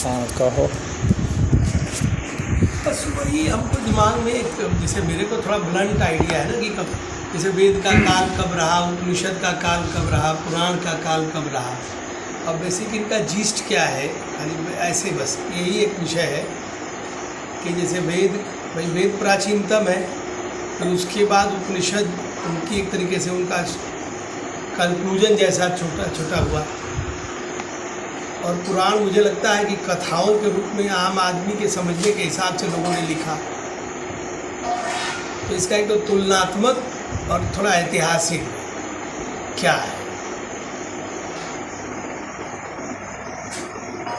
हाँ कहो। बस वही हमको दिमाग में एक, जैसे मेरे को थोड़ा ब्लंट आइडिया है ना कि कब, जैसे वेद का काल कब रहा, उपनिषद का काल कब रहा, पुराण का काल कब रहा। अब बेसिक इनका जीस्ट क्या है, खाली ऐसे बस यही एक विषय है कि जैसे भाई वेद प्राचीनतम है, फिर उसके बाद उपनिषद उनकी एक तरीके से उनका कंक्लूजन जैसा छोटा छोटा हुआ, और पुराण मुझे लगता है कि कथाओं के रूप में आम आदमी के समझने के हिसाब से लोगों ने लिखा। तो इसका एक तो तुलनात्मक और थोड़ा ऐतिहासिक क्या है।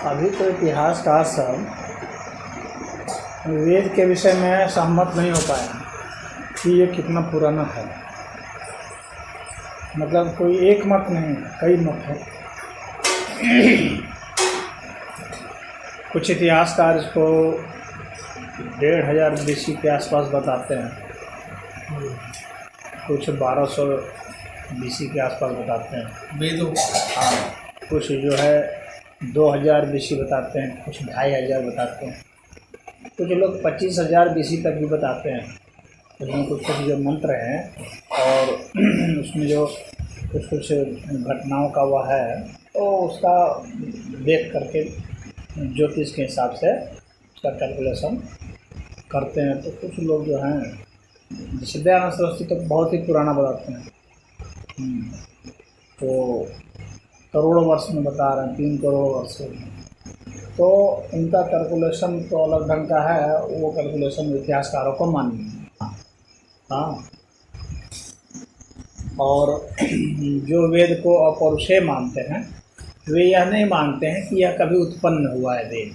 अभी तो इतिहासकार सब वेद के विषय में सहमत नहीं हो पाए कि ये कितना पुराना है। मतलब कोई एक मत नहीं, कई मत है। कुछ इतिहासकार इसको 1500 BC के आसपास बताते हैं, कुछ 1200 BC के आसपास बताते हैं वेदों। हाँ, कुछ जो है 2000 BC बताते हैं, कुछ 2500 बताते हैं, कुछ लोग 25000 BC तक भी बताते हैं। उसमें कुछ कुछ जो मंत्र हैं और उसमें जो कुछ कुछ घटनाओं का वह है, तो उसका देख करके ज्योतिष के हिसाब से उसका कैलकुलेशन करते हैं। तो कुछ लोग जो हैं, जैसे दयानंद सरस्वती तो बहुत ही पुराना बताते हैं, तो करोड़ों वर्ष में बता रहे हैं, 3 करोड़ वर्ष में। तो इनका कैलकुलेशन तो अलग ढंग का है, वो कैलकुलेशन इतिहासकारों को मान्य है। हाँ, और जो वेद को अपौरुषेय मानते हैं, वे यह नहीं मानते हैं कि यह कभी उत्पन्न हुआ है वेद।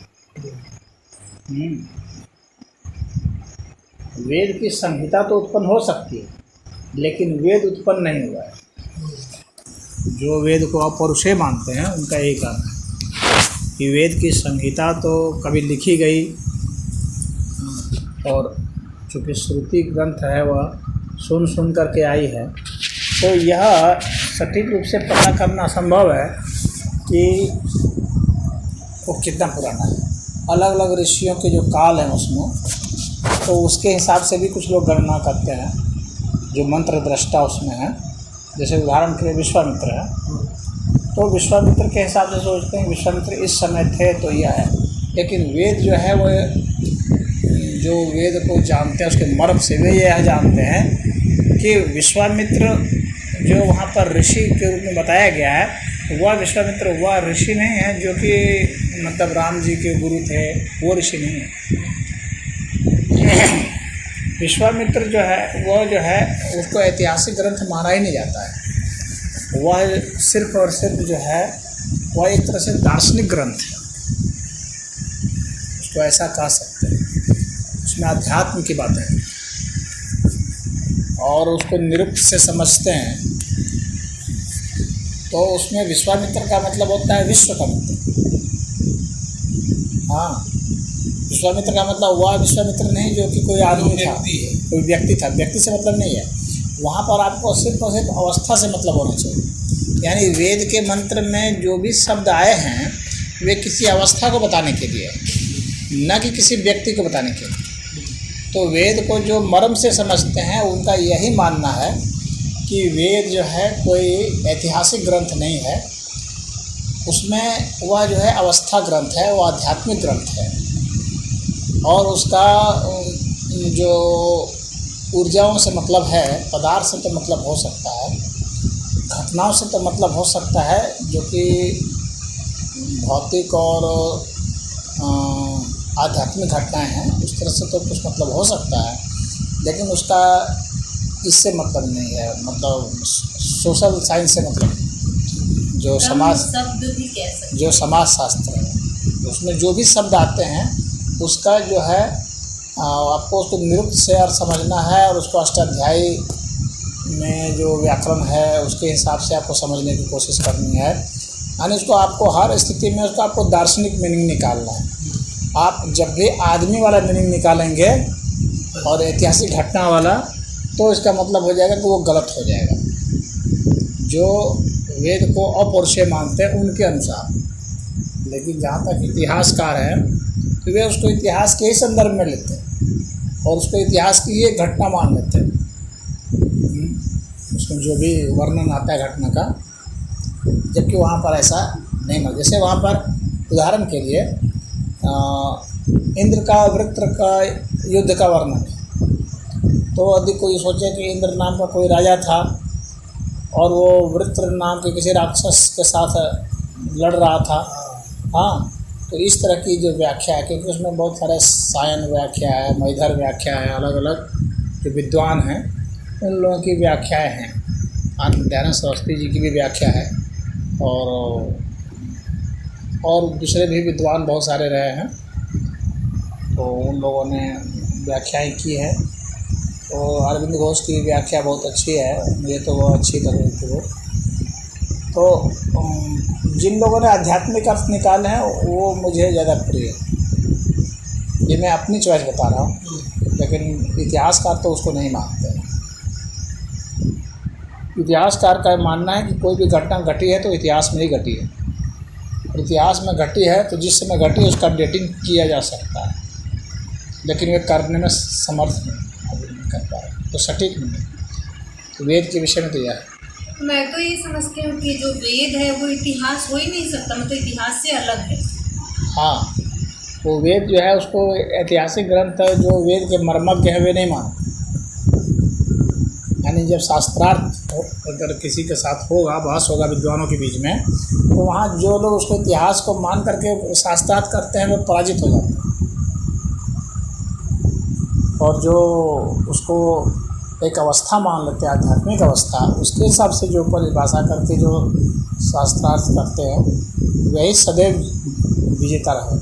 वेद की संहिता तो उत्पन्न हो सकती है, लेकिन वेद उत्पन्न नहीं हुआ है। जो वेद को अपौरुषेय मानते हैं उनका यही कहना है कि वेद की संहिता तो कभी लिखी गई, और चूँकि श्रुति ग्रंथ है वह सुन करके आई है, तो यह सटीक रूप से पता करना असंभव है कि वो कितना पुराना है। अलग अलग ऋषियों के जो काल हैं उसमें, तो उसके हिसाब से भी कुछ लोग गणना करते हैं, जो मंत्र दृष्टा उसमें है। जैसे उदाहरण के लिए विश्वामित्र है, तो विश्वामित्र के हिसाब से सोचते हैं विश्वामित्र इस समय थे तो यह है। लेकिन वेद जो है वो, जो वेद को जानते हैं उसके मर्म से वे यह जानते हैं कि विश्वामित्र जो वहाँ पर ऋषि के रूप में बताया गया है, वह विश्वामित्र वह ऋषि नहीं है जो कि मतलब राम जी के गुरु थे, वो ऋषि नहीं है। विश्वामित्र जो है वह जो है उसको ऐतिहासिक ग्रंथ माना ही नहीं जाता है। वह सिर्फ और सिर्फ जो है वह एक तरह से दार्शनिक ग्रंथ है, उसको ऐसा कह सकते हैं। उसमें अध्यात्म की बातें हैं और उसको निरुक्त से समझते हैं। तो उसमें विश्वामित्र का मतलब होता है विश्व का मित्र। हाँ, विश्वामित्र का मतलब वह विश्वामित्र नहीं जो कि कोई आदमी था, कोई व्यक्ति था। व्यक्ति से मतलब नहीं है, वहाँ पर आपको सिर्फ और सिर्फ अवस्था से मतलब होना चाहिए। यानी वेद के मंत्र में जो भी शब्द आए हैं वे किसी अवस्था को बताने के लिए, न कि किसी व्यक्ति को बताने के लिए। तो वेद को जो मर्म से समझते हैं उनका यही मानना है कि वेद जो है कोई ऐतिहासिक ग्रंथ नहीं है, उसमें वह जो है अवस्था ग्रंथ है, वह आध्यात्मिक ग्रंथ है। और उसका जो ऊर्जाओं से मतलब है, पदार्थ से तो मतलब हो सकता है, घटनाओं से तो मतलब हो सकता है, जो कि भौतिक और आध्यात्मिक घटनाएं हैं, उस तरह से तो कुछ मतलब हो सकता है, लेकिन उसका इससे मतलब नहीं है। मतलब सोशल साइंस से मतलब जो समाज जो समाज शास्त्र है, उसमें जो भी शब्द आते हैं उसका जो है आपको उसको निरुक्त से अर्थ समझना है, और उसको अष्टाध्यायी में जो व्याकरण है उसके हिसाब से आपको समझने की कोशिश करनी है। यानी उसको आपको हर स्थिति में उसका आपको दार्शनिक मीनिंग निकालना है। आप जब भी आदमी वाला मीनिंग निकालेंगे और ऐतिहासिक घटना वाला, तो इसका मतलब हो जाएगा कि वो गलत हो जाएगा। जो वेद को अपौरुषेय मानते हैं उनके अनुसार लेकिन जहाँ तक इतिहासकार हैं तो वे उसको इतिहास के ही संदर्भ में लेते हैं और उसको इतिहास की ही एक घटना मान लेते हैं। उसमें जो भी वर्णन आता है घटना का, जबकि वहाँ पर ऐसा नहीं माना। जैसे वहाँ पर उदाहरण के लिए इंद्र का वृत्र का युद्ध का वर्णन है, तो यदि कोई सोचे कि इंद्र नाम का कोई राजा था और वो वृत्र नाम के किसी राक्षस के साथ लड़ रहा था, हाँ, तो इस तरह की जो व्याख्या है, क्योंकि उसमें बहुत सारे सायन व्याख्या है, मैधर व्याख्या है, अलग अलग जो विद्वान हैं उन लोगों की व्याख्याएं हैं। आत्मदयानंद सरस्वती जी की भी व्याख्या है और दूसरे भी विद्वान बहुत सारे रहे हैं, तो उन लोगों ने व्याख्याएं की है। तो अरविंद घोष की व्याख्या बहुत अच्छी है, मुझे तो वो अच्छी लगी थी वो। तो जिन लोगों ने आध्यात्मिक अर्थ निकाले हैं वो मुझे ज़्यादा प्रिय है। ये मैं अपनी चॉइस बता रहा हूँ, लेकिन इतिहासकार तो उसको नहीं मानते। इतिहासकार का मानना है कि कोई भी घटना घटी है तो इतिहास में ही घटी है, और इतिहास में घटी है तो जिस समय घटी है उसका डेटिंग किया जा सकता है, लेकिन वे करने में समर्थ नहीं कर पा रहे, तो सटीक नहीं। तो वेद के विषय में तो यह है। मैं तो ये समझती हूँ कि जो वेद है वो इतिहास हो ही नहीं सकता, मतलब इतिहास से अलग है। हाँ, वो वेद जो है उसको ऐतिहासिक ग्रंथ है, जो वेद के मर्मज्ञ है वे नहीं मानते। यानी जब शास्त्रार्थ अगर किसी के साथ होगा, बहस होगा विद्वानों के बीच में, तो वहाँ जो लोग उसको इतिहास को मान करके शास्त्रार्थ करते हैं वो पराजित हो जाते हैं, और जो उसको एक अवस्था मान लेते हैं, आध्यात्मिक अवस्था, उसके हिसाब से जो परिभाषा करके जो शास्त्रार्थ करते हैं वही सदैव विजेता रहे।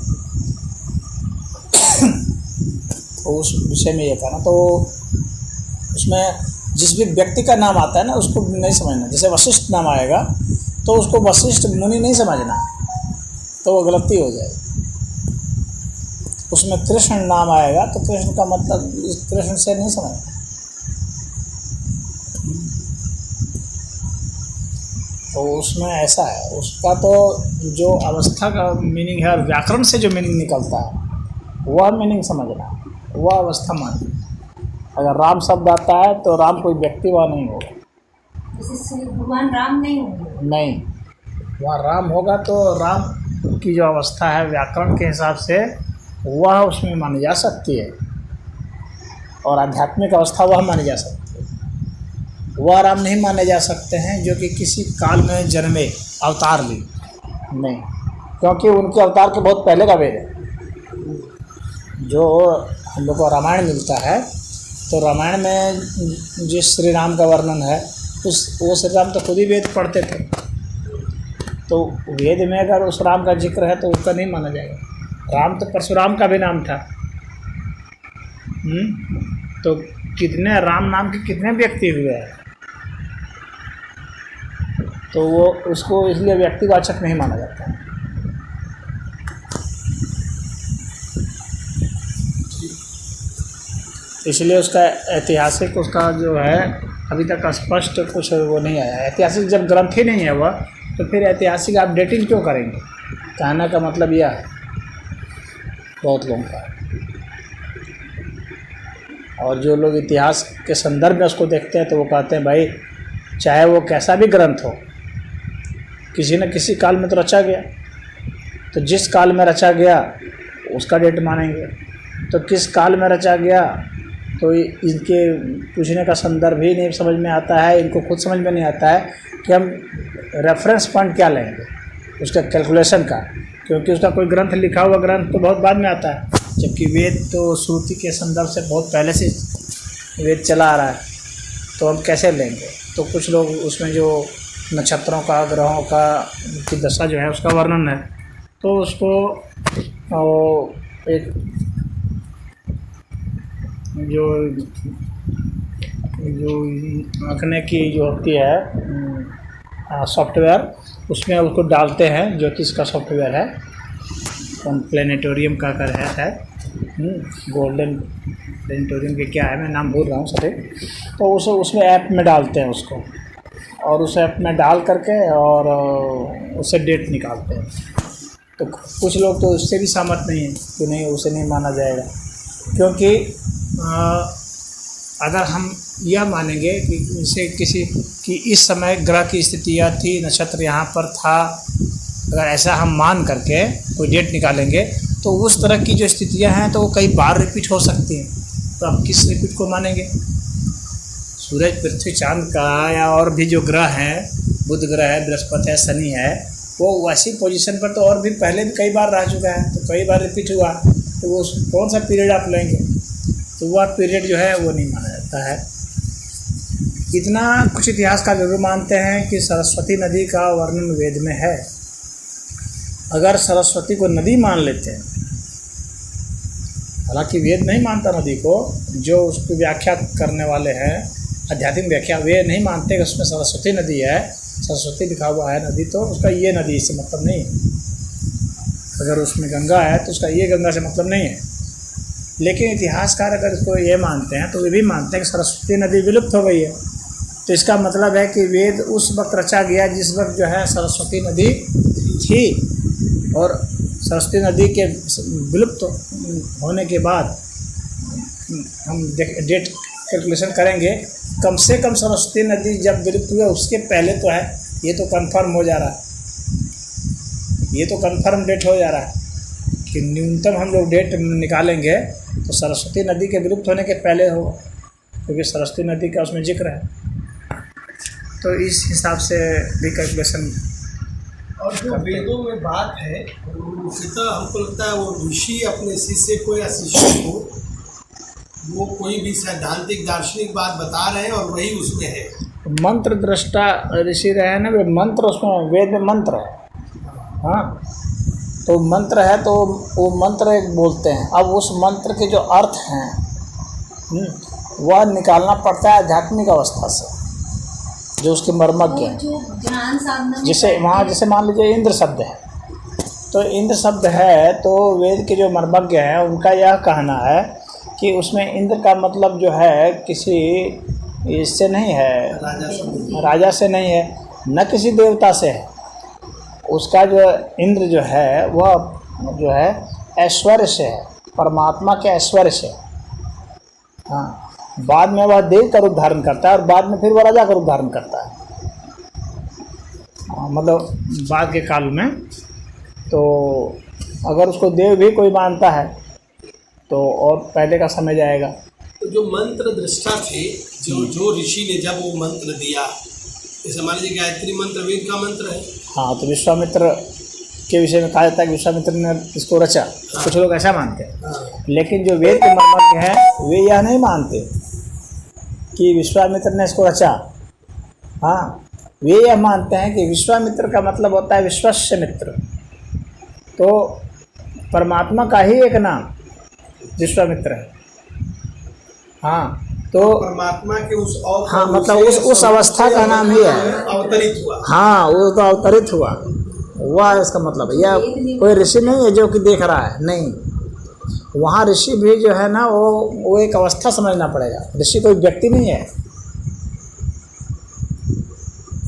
तो उस विषय में ये कहना, तो उसमें जिस भी व्यक्ति का नाम आता है ना उसको नहीं समझना। जैसे वशिष्ठ नाम आएगा तो उसको वशिष्ठ मुनि नहीं समझना, तो वो गलती हो जाएगी। उसमें कृष्ण नाम आएगा तो कृष्ण का मतलब कृष्ण से नहीं समझना। तो उसमें ऐसा है, उसका तो जो अवस्था का मीनिंग है, व्याकरण से जो मीनिंग निकलता है वह मीनिंग समझना, वह अवस्था मानना। अगर राम शब्द आता है तो राम कोई व्यक्ति वह नहीं होगा, भगवान राम नहीं होंगे, नहीं, वहाँ राम होगा तो राम की जो अवस्था है व्याकरण के हिसाब से वह उसमें मानी जा सकती है, और आध्यात्मिक अवस्था वह मानी जा सकती है। वह राम नहीं माने जा सकते हैं जो कि किसी काल में जन्मे, अवतार ली, नहीं, क्योंकि उनके अवतार के बहुत पहले का वेद है। जो हम लोग को रामायण मिलता है तो रामायण में जिस श्री राम का वर्णन है वो श्री राम तो खुद ही वेद पढ़ते थे, तो वेद में अगर उस राम का जिक्र है तो उसका नहीं माना जाएगा। राम तो परशुराम का भी नाम था। तो कितने राम नाम के कितने व्यक्ति हुए हैं, तो वो उसको इसलिए व्यक्तिवाचक नहीं माना जाता है। इसलिए उसका ऐतिहासिक उसका जो है अभी तक स्पष्ट कुछ वो नहीं आया। ऐतिहासिक जब ग्रंथ ही नहीं है वह, तो फिर ऐतिहासिक आप डेटिंग क्यों करेंगे? कहने का मतलब यह है बहुत लोगों का। और जो लोग इतिहास के संदर्भ में उसको देखते हैं तो वो कहते हैं भाई चाहे वो कैसा भी ग्रंथ हो, किसी न किसी काल में तो रचा गया, तो जिस काल में रचा गया उसका डेट मानेंगे। तो किस काल में रचा गया तो इनके पूछने का संदर्भ ही नहीं समझ में आता है, इनको खुद समझ में नहीं आता है कि हम रेफरेंस पॉइंट क्या लेंगे उसका कैलकुलेशन का, क्योंकि उसका कोई ग्रंथ लिखा हुआ ग्रंथ तो बहुत बाद में आता है, जबकि वेद तो श्रुति के संदर्भ से बहुत पहले से वेद चला आ रहा है, तो हम कैसे लेंगे? तो कुछ लोग उसमें जो नक्षत्रों का, ग्रहों का की दशा जो है उसका वर्णन है, तो उसको एक जो आंकने की जो होती है सॉफ्टवेयर, उसमें उसको डालते हैं, ज्योतिष का सॉफ्टवेयर है, प्लेनेटोरियम का कर है गोल्डन प्लेनेटोरियम के क्या है, मैं नाम भूल रहा हूँ सभी। तो उसमें ऐप में डालते हैं उसको, और उस ऐप में डाल करके और उससे डेट निकालते हैं। तो कुछ लोग तो उससे भी सहमत नहीं है कि नहीं, उसे नहीं माना जाएगा, क्योंकि अगर हम यह मानेंगे कि जैसे किसी कि इस समय ग्रह की स्थितियाँ थी, नक्षत्र यहाँ पर था, अगर ऐसा हम मान करके कोई डेट निकालेंगे तो उस तरह की जो स्थितियाँ हैं तो वो कई बार रिपीट हो सकती हैं। तो आप किस रिपीट को मानेंगे? सूरज, पृथ्वी, चांद का या और भी जो ग्रह हैं, बुध ग्रह है, बृहस्पति है, शनि है, वो वैसी पोजीशन पर तो और भी पहले भी कई बार रह चुका है, तो कई बार रिपीट हुआ, तो वो कौन सा पीरियड आप लेंगे? तो वह पीरियड जो है वो नहीं माना जाता है। इतना कुछ इतिहासकार जरूर मानते हैं कि सरस्वती नदी का वर्णन वेद में है। अगर सरस्वती को नदी मान लेते हैं, हालांकि वेद नहीं मानता नदी को, जो उसकी व्याख्या करने वाले हैं आध्यात्मिक व्याख्या, वे नहीं मानते कि उसमें सरस्वती नदी है, सरस्वती लिखा हुआ है नदी, तो उसका ये नदी से मतलब नहीं है। अगर उसमें गंगा है तो उसका ये गंगा से मतलब नहीं है। लेकिन इतिहासकार अगर इसको ये मानते हैं तो वे भी मानते हैं कि सरस्वती नदी विलुप्त हो गई है। तो इसका मतलब है कि वेद उस वक्त रचा गया जिस वक्त जो है सरस्वती नदी थी, और सरस्वती नदी के विलुप्त होने के बाद हम डेट कैलकुलेशन करेंगे, कम से कम सरस्वती नदी जब विलुप्त हुई उसके पहले तो है, ये तो कंफर्म हो जा रहा है, ये तो कंफर्म डेट हो जा रहा है कि न्यूनतम हम लोग डेट निकालेंगे तो सरस्वती नदी के विलुप्त होने के पहले हो, क्योंकि सरस्वती नदी का उसमें जिक्र है। तो इस हिसाब से भी कैलकुलेशन। और जो वेदों में बात है मुख्यतः हमको लगता है वो ऋषि अपने शिष्य को या शिष्य को वो कोई भी सैद्धांतिक दार्शनिक बात बता रहे हैं और वही उसमें है। मंत्र दृष्टा ऋषि रहे ना, वे मंत्र उसमें वेद में मंत्र है। हाँ, तो मंत्र है तो वो मंत्र एक बोलते हैं। अब उस मंत्र के जो अर्थ हैं वह निकालना पड़ता है आध्यात्मिक अवस्था से, जो उसके मर्मज्ञ हैं। जैसे वहाँ जैसे मान लीजिए इंद्र शब्द है, तो इंद्र शब्द है तो वेद के जो मर्मज्ञ हैं उनका यह कहना है कि उसमें इंद्र का मतलब जो है किसी इससे नहीं है, राजा से नहीं है, न किसी देवता से है। उसका जो इंद्र जो है वह जो है ऐश्वर्य से है, परमात्मा के ऐश्वर्य से। हाँ, बाद में वह देव का रूप धारण करता है और बाद में फिर वह राजा का रूप धारण करता है। मतलब बाद के काल में तो अगर उसको देव भी कोई मानता है तो और पहले का समय जाएगा। तो जो मंत्र दृष्टा थे, जो ऋषि ने जब वो मंत्र दिया, जैसे मान लीजिए गायत्री मंत्र वेद का मंत्र है। हाँ, तो विश्वामित्र के विषय में कहा जाता है कि विश्वामित्र ने इसको रचा। हाँ। कुछ लोग ऐसा मानते हैं। हाँ। लेकिन जो वेद के मर्मज्ञ हैं वे यह नहीं मानते कि विश्वामित्र ने इसको रचा। हाँ, वे यह मानते हैं कि विश्वामित्र का मतलब होता है विश्वस्य मित्र, तो परमात्मा का ही एक नाम विश्वामित्र है। हाँ, तो परमात्मा के उस और हाँ मतलब उस अवस्था का नाम ही है, अवतरित हुआ। हाँ, वो तो अवतरित हुआ, वह इसका मतलब है। यह कोई ऋषि नहीं है जो कि देख रहा है, नहीं। वहाँ ऋषि भी जो है ना वो एक अवस्था समझना पड़ेगा। ऋषि कोई व्यक्ति नहीं है।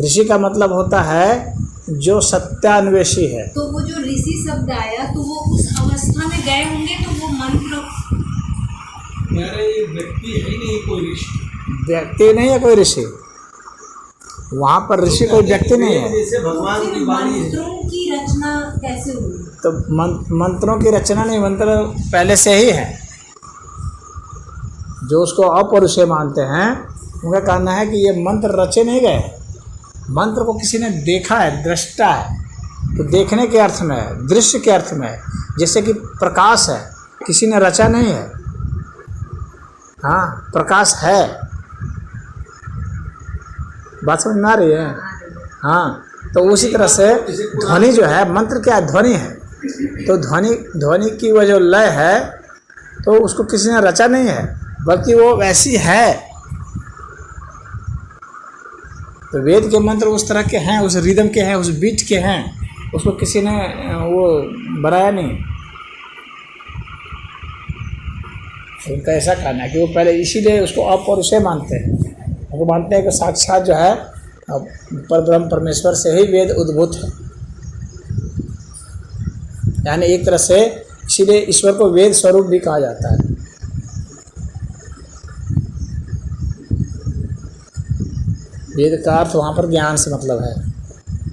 ऋषि का मतलब होता है जो सत्यान्वेषी है। तो वो जो ऋषि शब्द आया तो वो उस अवस्था में गए होंगे, तो वो मंत्र व्यक्ति है ही नहीं, कोई ऋषि व्यक्ति नहीं है, कोई ऋषि वहाँ पर ऋषि कोई व्यक्ति नहीं है। जैसे भगवान की वाणी है। मंत्रों की रचना कैसे हुई? तो मंत्रों की रचना नहीं, मंत्र पहले से ही है। जो उसको अपौरुषेय मानते हैं उनका कहना है कि ये मंत्र रचे नहीं गए, मंत्र को किसी ने देखा है, दृष्टा है। तो देखने के अर्थ में है, दृश्य के अर्थ में है। जैसे कि प्रकाश है, किसी ने रचा नहीं है। हाँ, प्रकाश है। बात समझ में आ रही है? हाँ, तो उसी तरह से ध्वनि जो है, मंत्र क्या ध्वनि है, तो ध्वनि की वह जो लय है तो उसको किसी ने रचा नहीं है, बल्कि वो वैसी है। तो वेद के मंत्र उस तरह के हैं, उस रिदम के हैं, उस बीट के हैं, उसको किसी ने वो बनाया नहीं। उनका ऐसा कहना है कि वो पहले इसीलिए उसको अपौरुषेय मानते हैं। वो मानते हैं कि साक्षात जो है परब्रह्म परमेश्वर से ही वेद उद्भूत है। यानी एक तरह से इसीलिए ईश्वर को वेद स्वरूप भी कहा जाता है। वेद का अर्थ वहाँ पर ज्ञान से मतलब है।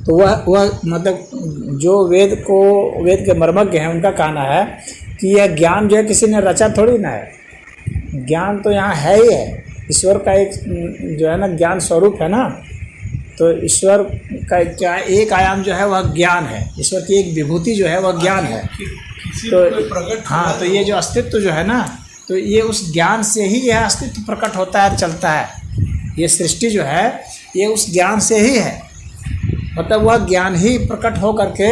तो वह मतलब जो वेद के मर्मज्ञ हैं उनका कहना है कि यह ज्ञान जो है किसी ने रचा थोड़ी ना है, ज्ञान तो यहाँ है ही है। ईश्वर का एक जो है ना ज्ञान स्वरूप है ना, तो ईश्वर का क्या एक आयाम जो है वह ज्ञान है, ईश्वर की एक विभूति जो है वह ज्ञान है। तो हाँ, तो ये जो अस्तित्व जो है ना, तो ये उस ज्ञान से ही यह अस्तित्व प्रकट होता है, चलता है। ये सृष्टि जो है ये उस ज्ञान से ही है, मतलब वह ज्ञान ही प्रकट हो करके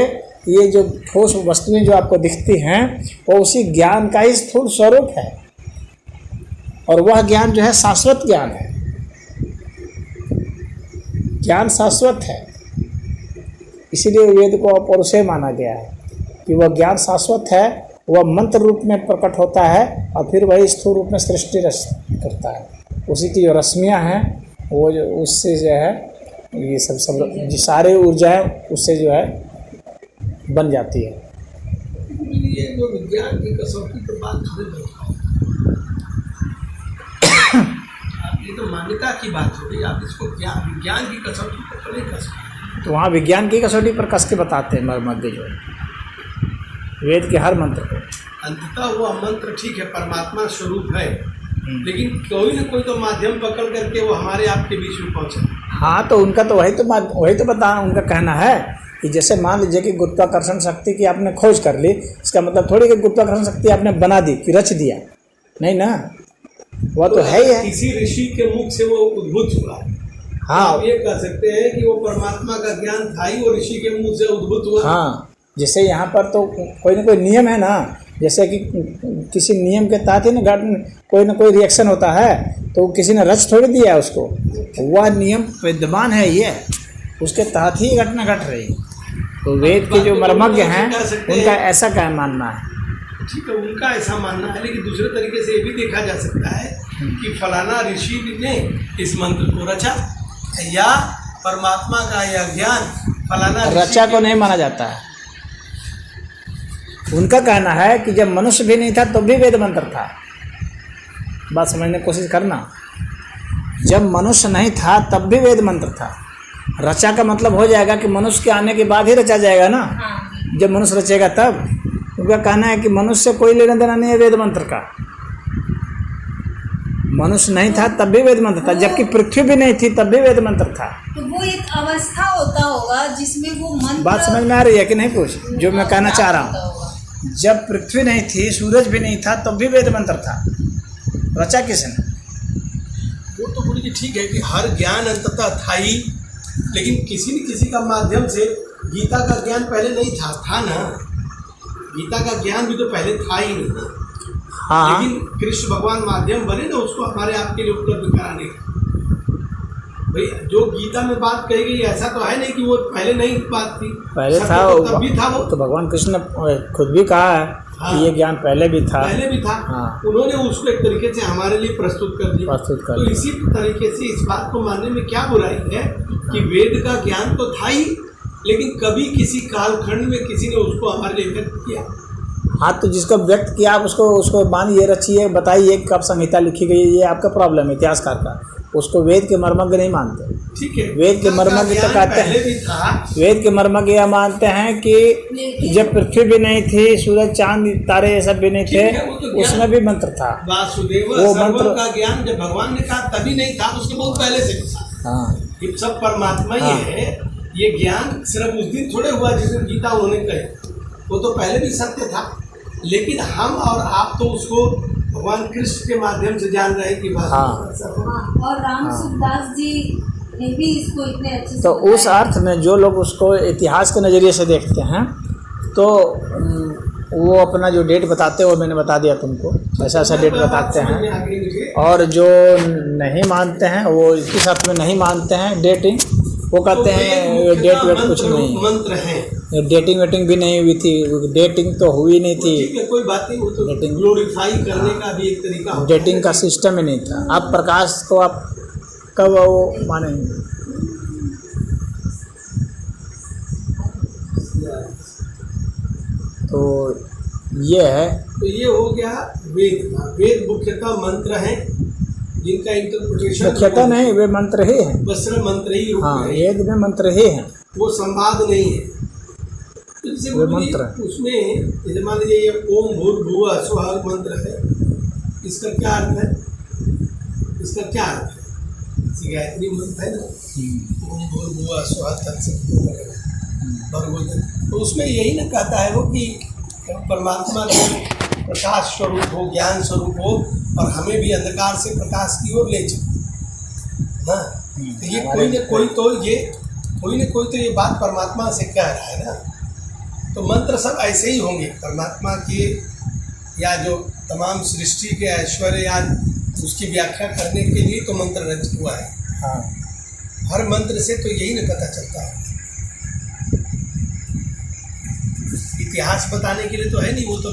ये जो ठोस वस्तुएं जो आपको दिखती हैं वो उसी ज्ञान का ही स्थूल स्वरूप है, और वह ज्ञान जो है शाश्वत ज्ञान है। ज्ञान शाश्वत है, इसीलिए वेद को अपौरुषेय माना गया है कि वह ज्ञान शाश्वत है, वह मंत्र रूप में प्रकट होता है और फिर वही स्थूल रूप में सृष्टि रच करता है। उसी की जो रश्मियाँ हैं वो जो उससे जो है ये सब जो सारे ऊर्जाएं उससे जो है बन जाती है। ये जो विज्ञान की कसौटी पर बात ये तो मान्यता की बात हो गई, आप इसको विज्ञान की कसौटी पर नहीं कस सकते। तो वहाँ विज्ञान की कसौटी पर कस के बताते हैं मर्मज्ञ जो है वेद के हर मंत्र को। अंततः वह मंत्र ठीक है परमात्मा स्वरूप है, लेकिन कोई न कोई तो माध्यम पकड़ करके वो हमारे आपके बीच में पहुँचे। हाँ, तो उनका तो वही तो बताना उनका कहना है कि जैसे मान लीजिए कि गुरुत्वाकर्षण शक्ति की आपने खोज कर ली, इसका मतलब थोड़ी कि गुरुत्वाकर्षण शक्ति आपने बना दी कि रच दिया, नहीं ना, वह तो है ही है। किसी ऋषि के मुख से वो उद्भूत हुआ। हाँ, आप ये कह सकते हैं कि वो परमात्मा का ज्ञान था ही, वो ऋषि के मुख से उद्भूत हुआ। हाँ, जैसे यहाँ पर तो कोई ना कोई नियम है ना, जैसे कि किसी नियम के तहत ही ना कोई ना कोई रिएक्शन होता है, तो किसी ने रच थोड़ी दिया उसको, वह नियम विद्यमान है, ये उसके तहत ही घटना घट रही। तो वेद के जो मर्मज्ञ हैं उनका ऐसा क्या मानना है? ठीक है, उनका ऐसा मानना है, लेकिन दूसरे तरीके से ये भी देखा जा सकता है कि फलाना ऋषि ने इस मंत्र को रचा, या परमात्मा का यह ज्ञान फलाना रचा को नहीं माना जाता है। उनका कहना है कि जब मनुष्य भी नहीं था तब भी वेद मंत्र था। बात समझने की कोशिश करना, जब मनुष्य नहीं था तब भी वेद मंत्र था। रचा का मतलब हो जाएगा कि मनुष्य के आने के बाद ही रचा जाएगा ना, जब मनुष्य रचेगा तब। उनका कहना है कि मनुष्य से कोई लेना देना नहीं है वेद मंत्र का। मनुष्य नहीं था तब भी वेद मंत्र था, जबकि पृथ्वी भी नहीं थी तब भी वेद मंत्र था। तो वो एक अवस्था होता होगा जिसमें वो मंत्र। बात समझ में आ रही है कि नहीं? कुछ जो मैं कहना चाह रहा हूँ, जब पृथ्वी नहीं थी, सूरज भी नहीं था, तब भी वेद मंत्र था। रचा किसने? वो तो बोलिए ठीक है कि हर ज्ञान अंततः था ही, लेकिन किसी न किसी का माध्यम से गीता का ज्ञान पहले नहीं था ना। गीता का ज्ञान भी तो पहले था ही नहीं ना। हाँ, लेकिन कृष्ण भगवान माध्यम बने ना उसको हमारे आपके लिए उपलब्ध कराने का। भाई जो गीता में बात कही गई ऐसा तो है नहीं कि वो पहले नहीं बात थी, पहले था, तो तब भी था वो। तो भगवान कृष्ण ने खुद भी कहा है कि ये ज्ञान पहले भी था। हाँ। उन्होंने उसको एक तरीके से हमारे लिए प्रस्तुत कर दिया। तो इसी तरीके से इस बात को मानने में क्या बुराई है कि वेद का ज्ञान तो था ही, लेकिन कभी किसी कालखंड में किसी ने उसको हमारे लिए व्यक्त किया। हाँ, तो जिसको व्यक्त किया आप उसको मानिए, रचिए, बताइए कब संहिता लिखी गई, ये आपका प्रॉब्लम है इतिहासकार का। उसको वेद के मर्मज्ञ नहीं मानते। ठीक है, वेद के मर्मज्ञ तो कहते हैं, वेद के मर्मज्ञ यह मानते हैं कि जब पृथ्वी भी नहीं थी, सूरज चांद तारे ये सब भी नहीं थे, उसमें भी मंत्र था। वासुदेव वो मंत्र का ज्ञान जब भगवान ने कहा तभी नहीं था, उसके बहुत पहले से था। हाँ, ये सब परमात्मा ही है। ये ज्ञान सिर्फ उस दिन थोड़े हुआ जिस दिन गीता उन्होंने कही, वो तो पहले भी सत्य था, लेकिन हम और आप तो उसको भगवान कृष्ण के माध्यम से जान रहे कि और राम सुखदास जी ने भी इसको इतने अच्छे से तो उस अर्थ में जो लोग उसको इतिहास के नज़रिए से देखते हैं, तो वो अपना जो डेट बताते हैं वो मैंने बता दिया तुमको, ऐसा डेट बताते हैं। और जो नहीं मानते हैं वो इस अर्थ में नहीं मानते हैं डेटिंग, वो कहते हैं डेट वेट कुछ नहीं, मंत्र है, डेटिंग वेटिंग भी नहीं हुई थी, डेटिंग तो हुई नहीं थी। कोई बात नहीं, वो तो डेटिंग ग्लोरीफाई करने का भी एक तरीका होता है। डेटिंग का सिस्टम ही नहीं था। आप प्रकाश को आप कब वो मानेंगे? तो ये है। तो ये हो गया वेद। वेद मुख्यतः मंत्र हैं जिनका इंटरप्रिटेशन मुख्यतः नहीं, वे मंत्र ही हैं। बस सिर्फ मंत्र ही रूप हाँ, में है। वेद में मंत्र ही हैं। वो संवाद नहीं है। तो जैसे वो बोलिए, मंत्र। उसमें जैसे मान लीजिए ये ओम भूर्भुवः स्वः मंत्र है, इसका क्या अर्थ है? इसका क्या अर्थ है? जैसे गायत्री मंत्र है ना, ओम भूर्भुवः स्वः तत्सवितुर्वरेण्यं भर्गो देवस्य। तो उसमें यही ना कहता है वो कि परमात्मा जो प्रकाश स्वरूप हो, ज्ञान स्वरूप हो, और हमें भी अंधकार से प्रकाश की ओर ले चले। हाँ, तो ये कोई न कोई तो ये बात परमात्मा से कह रहा है ना। तो मंत्र सब ऐसे ही होंगे परमात्मा के, या जो तमाम सृष्टि के ऐश्वर्य या उसकी व्याख्या करने के लिए तो मंत्र रचित हुआ है। हाँ, हर मंत्र से तो यही न पता चलता है। इतिहास बताने के लिए तो है नहीं, वो तो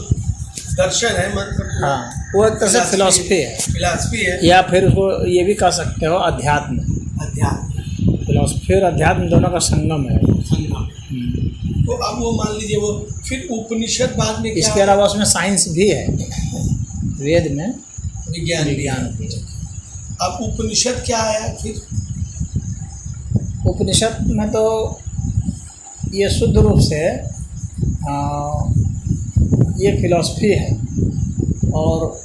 दर्शन है मंत्र। हाँ, वो एक तरह से फिलॉसफी है। फिलॉसफी है या फिर उसको ये भी कह सकते हो अध्यात्म। अध्यात्म फिलॉसफी और अध्यात्म दोनों का संगम है। संगम। तो अब वो मान लीजिए वो फिर उपनिषद बाद में क्या? इसके अलावा उसमें साइंस भी है, वेद में विज्ञान भी है। अब उपनिषद क्या आया फिर? उपनिषद में तो ये शुद्ध रूप से ये फिलॉसफी है और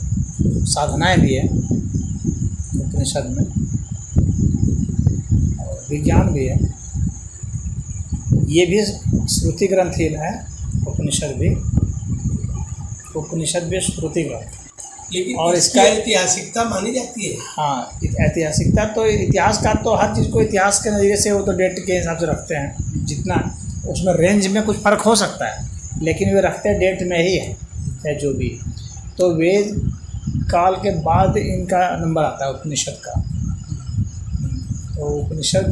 साधनाएं भी है उपनिषद में, और विज्ञान भी है। ये भी श्रुति ग्रंथ ही है, उपनिषद भी श्रुति ग्रंथ। लेकिन और इसका इसका ऐतिहासिकता मानी जाती है। हाँ, ऐतिहासिकता तो इतिहासकार तो हर चीज़ को इतिहास के नज़रिए से वो तो डेट के हिसाब से रखते हैं। जितना उसमें रेंज में कुछ फ़र्क हो सकता है, लेकिन वे रखते हैं डेट में ही है, चाहे जो भी। तो वेद काल के बाद इनका नंबर आता है उपनिषद का। तो उपनिषद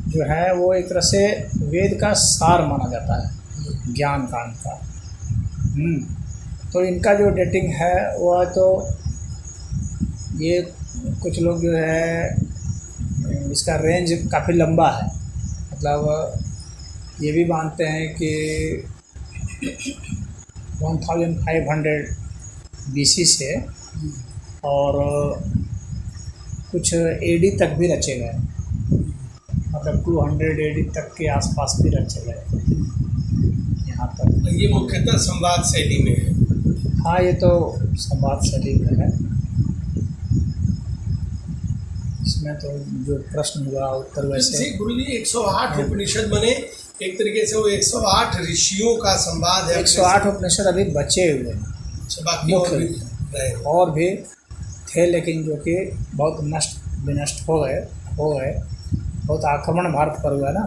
जो है वो एक तरह से वेद का सार माना जाता है, ज्ञान कांड का। तो इनका जो डेटिंग है वह तो ये कुछ लोग जो है इसका रेंज काफ़ी लंबा है। मतलब ये भी मानते हैं कि 1500 BC से और कुछ AD तक भी रचे गए, मतलब 200 AD तक के आसपास भी रचे गए यहाँ तक। ये मुख्यतः संवाद शैली में है। हाँ, ये तो संवाद शैली में है। इसमें तो जो प्रश्न हुआ उत्तर वैसे गुरु जी 108 उपनिषद बने, एक तरीके से वो 108 ऋषियों का संवाद है। 108 उपनिषद अभी बचे हुए हैं, बाकी और भी थे, लेकिन जो कि बहुत विनष्ट हो गए। बहुत आक्रमण भारत पर हुआ ना,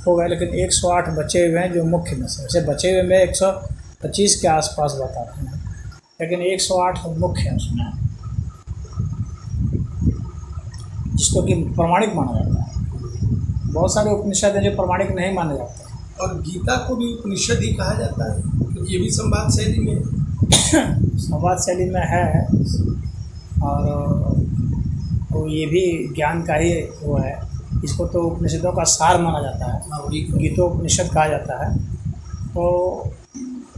हो गए। लेकिन 108 बचे हुए हैं जो मुख्य में से। वैसे बचे हुए में 125 के आसपास बताते हैं, लेकिन 108 मुख्य हैं उसमें, जिसको कि प्रमाणिक माना जाता है। बहुत सारे उपनिषद हैं जो प्रमाणिक नहीं माने जाते हैं। और गीता को भी उपनिषद ही कहा जाता है, क्योंकि ये भी संवाद शैली में है। संवाद शैली में है, और तो ये भी ज्ञान का ही वो है। इसको तो उपनिषदों का सार माना जाता है, गीतोपनिषद कहा जाता है। तो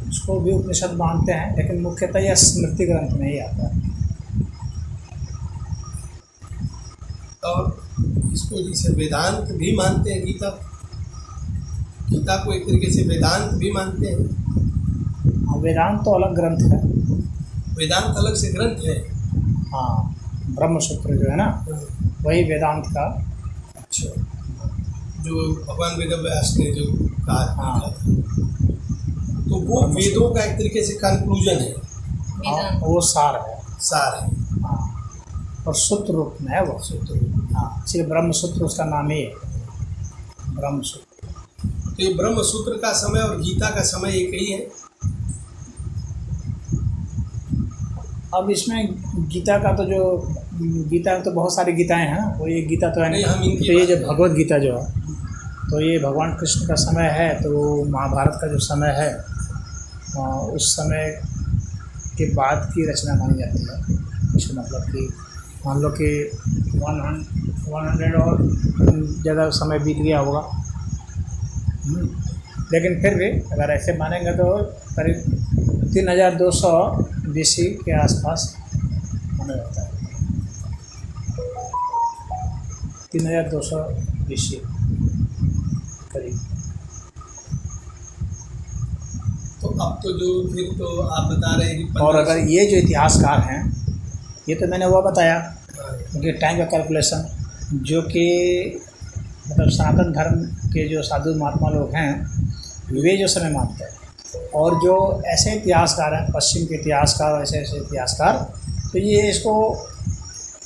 उसको भी उपनिषद मानते हैं, लेकिन मुख्यतः यह स्मृति ग्रंथ में ही आता है। और इसको जैसे वेदांत भी मानते हैं, गीता को एक तरीके से वेदांत भी मानते हैं। वेदांत तो अलग ग्रंथ है। वेदांत अलग से ग्रंथ है। हाँ, ब्रह्मसूत्र जो है ना, वही वेदांत का। अच्छा, जो भगवान वेदव्यास ने जो कहा। हाँ, तो वो वेदों का एक तरीके से कंक्लूजन है। हाँ, वो सार है। हाँ, और सूत्र रूप में है वो सूत्र। हाँ, इसलिए ब्रह्मसूत्र उसका नाम ही है, ब्रह्मसूत्र। तो ये ब्रह्मसूत्र का समय और गीता का समय एक ही है। अब इसमें गीता का तो जो गीता में तो बहुत सारी गीताएं हैं, वो ये गीता तो है नहीं। तो ये जो भगवत गीता जो है, तो ये भगवान कृष्ण का समय है। तो महाभारत का जो समय है, उस समय के बाद की रचना मानी जाती है। इसका मतलब कि मान लो कि 100 और ज़्यादा समय बीत गया होगा, लेकिन फिर भी अगर ऐसे मानेंगे तो करीब 3200 BC के आसपास माना जाता है। 3200 BC करीब। तो अब तो जो फिर तो आप बता रहे हैं कि और अगर ये जो इतिहासकार हैं, ये तो मैंने वो बताया कि टाइम का कैलकुलेशन जो कि मतलब सनातन धर्म के जो साधु महात्मा लोग हैं वे जो समय मानते हैं, और जो ऐसे इतिहासकार हैं पश्चिम के इतिहासकार, ऐसे ऐसे इतिहासकार, तो ये इसको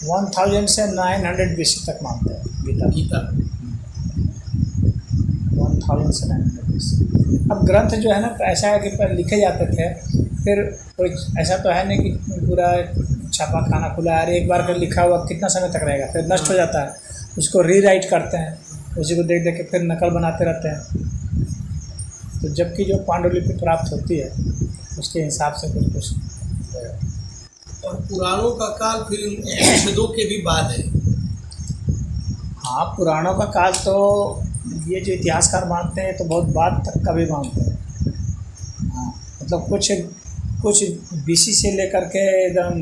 1000 से 900 BC तक मानते हैं गीता 1000 से 900 BC। अब ग्रंथ जो है ना ऐसा है कि पहले लिखे जाते थे, फिर कोई ऐसा तो है नहीं कि पूरा छापा खाना खुला है, एक बार का लिखा हुआ कितना समय तक रहेगा, फिर नष्ट हो जाता है, उसको रीराइट करते हैं, उसी को देख देख के फिर नकल बनाते रहते हैं। तो जबकि जो पांडुलिपि प्राप्त होती है उसके हिसाब से कुछ कुछ। और पुराणों का काल फिर उपनिषदों के भी बाद है। हाँ, पुराणों का काल तो ये जो इतिहासकार मानते हैं तो बहुत बाद तक का भी मानते हैं। हाँ, मतलब कुछ BC से लेकर के एकदम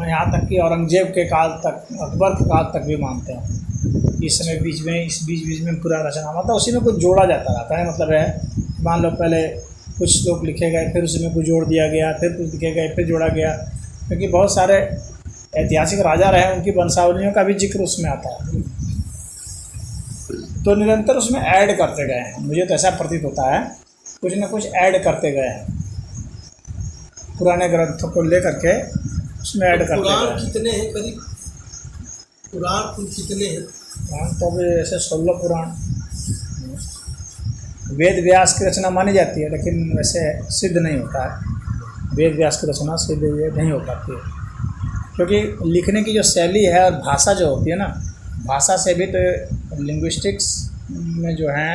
यहाँ तक कि औरंगजेब के काल तक, अकबर के काल तक भी मानते हैं। इस समय इस बीच में पूरा रचना मतलब उसी में कुछ जोड़ा जाता रहता है। मतलब है मान लो पहले कुछ श्लोक लिखे गए, फिर उसी में कुछ जोड़ दिया गया, फिर कुछ लिखे गए, फिर जोड़ा गया, क्योंकि बहुत सारे ऐतिहासिक राजा रहे, उनकी वंशावलियों का भी जिक्र उसमें आता है, तो निरंतर उसमें ऐड करते गए हैं। मुझे तो ऐसा प्रतीत होता है कुछ न कुछ ऐड करते गए हैं, पुराने ग्रंथों को लेकर के उसमें ऐड करते गए। पुराण कितने हैं करीब? पुराण कुल कितने हैं? पुराण तो अभी ऐसे 16 पुराण। वेद व्यास की रचना मानी जाती है, लेकिन वैसे सिद्ध नहीं होता है। वेद व्यास की रचना सिद्ध ये नहीं हो पाती है, क्योंकि लिखने की जो शैली है और भाषा जो होती है ना, भाषा से भी तो लिंग्विस्टिक्स में जो हैं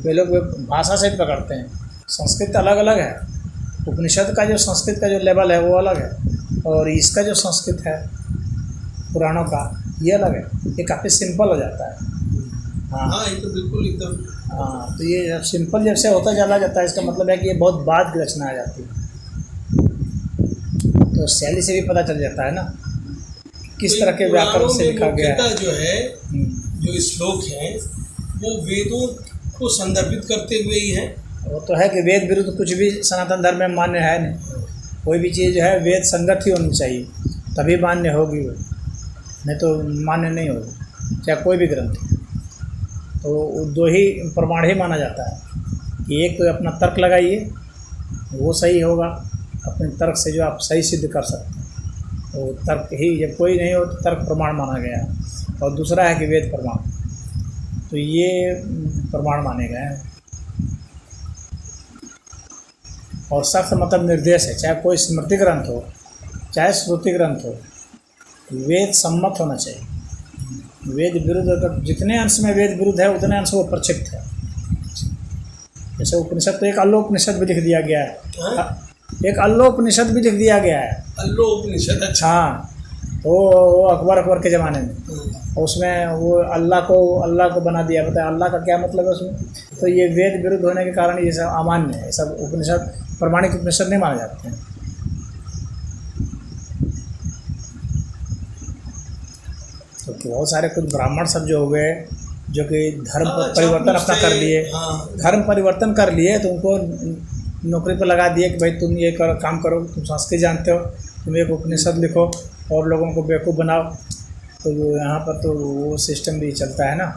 वे लोग भाषा से पकड़ते हैं। संस्कृत अलग अलग है, उपनिषद का जो संस्कृत का जो लेवल है वो अलग है, और इसका जो संस्कृत है पुराणों का ये अलग है, ये काफ़ी सिंपल हो जाता है। हाँ, ये तो बिल्कुल एकदम। हाँ, तो ये जब सिंपल जब से होता चला जाता है, इसका मतलब है कि ये बहुत बाद की रचना आ जाती है, तो शैली से भी पता चल जाता है ना किस तरह के व्याकरण से लिखा गया है। जो है जो श्लोक हैं वो वेदों को संदर्भित करते हुए ही हैं। वो तो है कि वेद विरुद्ध कुछ भी सनातन धर्म में मान्य है नहीं। कोई भी चीज़ जो है वेद संगत ही होनी चाहिए, तभी मान्य होगी वो, नहीं तो मान्य नहीं होगी, चाहे कोई भी ग्रंथ। तो दो ही प्रमाण ही माना जाता है कि एक तो अपना तर्क लगाइए, वो सही होगा, अपने तर्क से जो आप सही सिद्ध कर सकते हैं, तो तर्क ही, जब कोई नहीं हो तो तर्क प्रमाण माना गया है। और दूसरा है कि वेद प्रमाण, तो ये प्रमाण माने गए हैं। और सख्त मतलब निर्देश है, चाहे कोई स्मृति ग्रंथ हो चाहे श्रुति ग्रंथ हो, वेद सम्मत होना चाहिए। वेद विरुद्ध अगर जितने अंश में वेद विरुद्ध है उतने अंश वो प्रक्षिप्त है। जैसे उपनिषद तो एक अल्लोपनिषद भी लिख दिया गया है, एक अल्लोपनिषद भी लिख दिया गया है। अल्लोपनिषद, अच्छा। हाँ, तो वो अकबर के ज़माने में, उसमें वो अल्लाह को बना दिया। बताया अल्लाह का क्या मतलब है उसमें? तो ये वेद विरुद्ध होने के कारण ये सब अमान्य है, ये सब उपनिषद प्रमाणिक उपनिषद नहीं माने जाते हैं। तो बहुत सारे कुछ ब्राह्मण सब जो हो गए जो कि धर्म परिवर्तन अपना कर लिए, धर्म परिवर्तन कर लिए, तो उनको नौकरी पर लगा दिए कि भाई तुम ये काम करो, तुम संस्कृत जानते हो, तुम एक उपनिषद लिखो और लोगों को बेवकूफ़ बनाओ। तो यहाँ पर तो वो सिस्टम भी चलता है ना।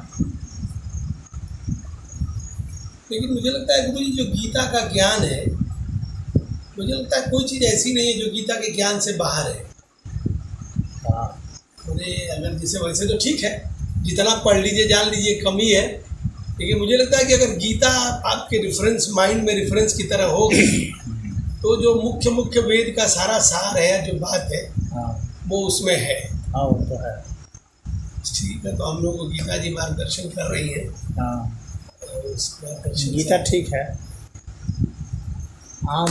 लेकिन मुझे लगता है कि जो गीता का ज्ञान है, मुझे लगता है कोई चीज़ ऐसी नहीं है जो गीता के ज्ञान से बाहर है। हाँ, अगर जैसे वैसे तो ठीक है, जितना पढ़ लीजिए जान लीजिए कम ही है, लेकिन मुझे लगता है कि अगर गीता आपके रेफरेंस माइंड में रेफरेंस की तरह होगी तो जो मुख्य वेद का सारा सार है, जो बात है, वो उसमें है। हाँ, वो तो है। ठीक है, तो हम लोग को गीता जी मार्गदर्शन कर रही है। हाँ, गीता ठीक है। आम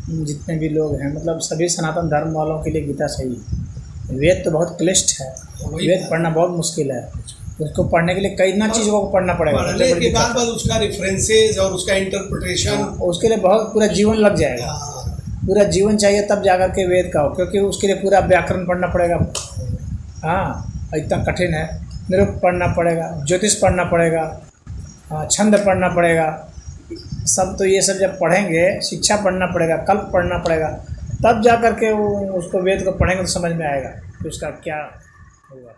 जितने भी लोग हैं, मतलब सभी सनातन धर्म वालों के लिए गीता सही है। वेद तो बहुत क्लिष्ट है, वेद पढ़ना बहुत मुश्किल है। उसको पढ़ने के लिए कई ना चीज़ों को पढ़ना पड़ेगा। पढ़ने के बाद उसका रेफरेंसेस और उसका इंटरप्रिटेशन, उसके लिए बहुत पूरा जीवन लग जाएगा, पूरा जीवन चाहिए तब जाकर के वेद का हो, क्योंकि उसके लिए पूरा व्याकरण पढ़ना पड़ेगा। हाँ, इतना कठिन है। निरुक्त पढ़ना पड़ेगा, ज्योतिष पढ़ना पड़ेगा, छंद पढ़ना पड़ेगा, सब। तो ये सब जब पढ़ेंगे, शिक्षा पढ़ना पड़ेगा, कल्प पढ़ना पड़ेगा, तब जा कर के वो उसको वेद को पढ़ेंगे तो समझ में आएगा कि उसका क्या होगा।